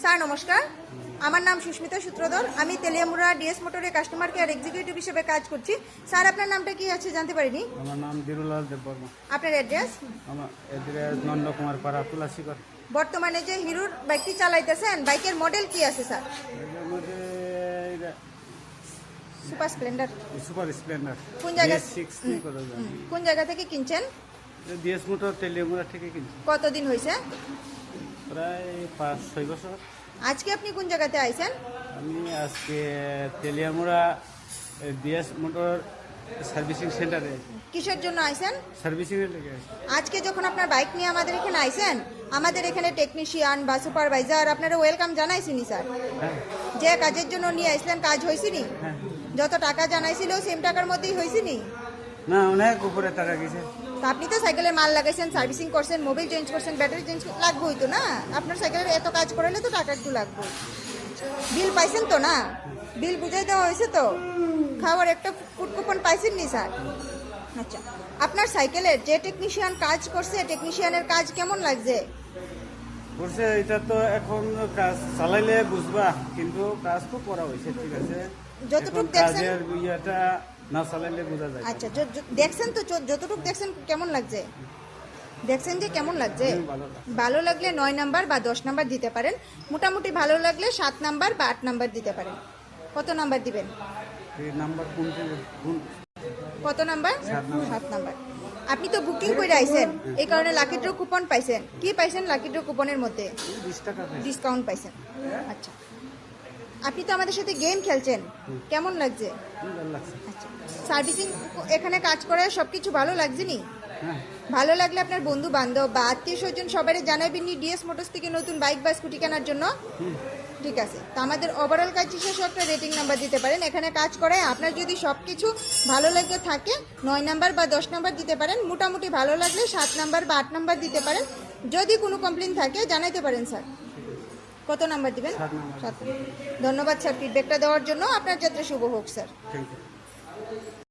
Sir নমস্কার, আমার নাম সুস্মিতা সূত্রধর। আমি তেলিয়ামুড়া ডিএস মোটরে কাস্টমার কেয়ার এক্সিকিউটিভ হিসেবে কাজ করছি। স্যার আপনার নামটা কি আছে জানতে পারিনি? আমার নাম দিরুলাল দেববর্মা। আপনার অ্যাড্রেস? আমার অ্যাড্রেস নন্দকুমার পাড়া তুলাসীগড়। বর্তমানে যে হিরোর বাইকটি চালাইতেছেন, বাইকের মডেল কি আছে স্যার? এটার মধ্যে সুপার স্প্লেন্ডার। সুপার স্প্লেন্ডার কোন জায়গা? কোন জায়গা থেকে কিনছেন? ডিএস মোটর তেলিয়ামুড়া থেকে কিনছি। কতদিন হয়েছে? প্রায় 5-6 বছর। আজকে আপনি কোন জায়গাতে আইছেন? আমি আজকে তেলিয়ামুড়া ডিএস মোটর সার্ভিসিং সেন্টারে কিসের জন্য আইছেন? সার্ভিসিংয়ের লেগে আছি। আজকে যখন আপনার বাইক নিয়ে আমাদের এখানে আইছেন, আমাদের এখানে টেকনিশিয়ান বা সুপারভাইজার আপনারা ওয়েলকাম জানাইছিনি স্যার? হ্যাঁ যে কাজের জন্য নিয়ে আসলেন কাজ হয়েছিনি? হ্যাঁ। যত টাকা জানাইছিল সেম টাকার মধ্যেই হয়েছিনি? না, অনেক উপরে টাকা গেছে। তো আপনি তো সাইকেলের মাল লাগাইছেন, সার্ভিসিং করছেন, মোবিল চেঞ্জ করছেন, ব্যাটারি চেঞ্জ লাগবেই তো না? আপনার সাইকেলের এত কাজ করালে তো টাকা একটু লাগবে। বিল পাইছেন তো না? বিল বুঝাই দেওয়া হয়েছে তো? খাওয়ার একটা ফুড কুপন পাইছেন নি স্যার? আচ্ছা, আপনার সাইকেলের যে টেকনিশিয়ান কাজ করছে, টেকনিশিয়ানের কাজ কেমন লাগছে? করছে এটা তো এখন কাজ চালাইলে বুঝবা, কিন্তু কাজ তো করা হয়েছে, ঠিক আছে। যতটুকু এখন দেখছেন। কাজের ইয়েটা না চালাইলে বোঝা যায়। আচ্ছা, দেখছেন তো? যতটুকু দেখছেন কেমন লাগছে? দেখছেন যে কেমন লাগছে? ভালো লাগে। ভালো লাগলে 9 নাম্বার বা 10 নাম্বার দিতে পারেন। মোটামুটি ভালো লাগলে 7 নাম্বার বা 8 নাম্বার দিতে পারেন। কত নাম্বার দিবেন? এই নাম্বার কোন কত নাম্বার? 7 নাম্বার। 7 নাম্বার। আপনি তো বুকিং করে আইছেন, এই কারণে লাকি ড্র কুপন পাইছেন। কি পাইছেন লাকি ড্র কুপনের মধ্যে? 20 টাকা পাই। ডিসকাউন্ট পাইছেন। আচ্ছা, আপনি তো আমাদের সাথে গেম খেলছেন, কেমন লাগছে? ভালো লাগছে। আচ্ছা, সার্ভিসিং এখানে কাজ করে সব কিছু ভালো লাগছে নি? হ্যাঁ ভালো লাগলে আপনার বন্ধু বান্ধব বা আত্মীয় স্বজন সবাই জানাবেন নি ডিএস মোটরস থেকে নতুন বাইক বা স্কুটি কেনার জন্য। ঠিক আছে, তো আমাদের ওভারঅল কাজ শেষে একটা রেটিং নাম্বার দিতে পারেন। এখানে কাজ করে আপনার যদি সব কিছু ভালো লাগে থাকে 9 নাম্বার বা 10 নাম্বার দিতে পারেন। মোটামুটি ভালো লাগলে 7 নাম্বার বা 8 নাম্বার দিতে পারেন। যদি কোনো কমপ্লেন থাকে জানাইতে পারেন স্যার। কত নাম্বার দিবেন? 7 নাম্বার। 7। ধন্যবাদ স্যার ফিডব্যাকটা দেওয়ার জন্য। আপনার যাত্রা শুভ হোক স্যার। Thank you.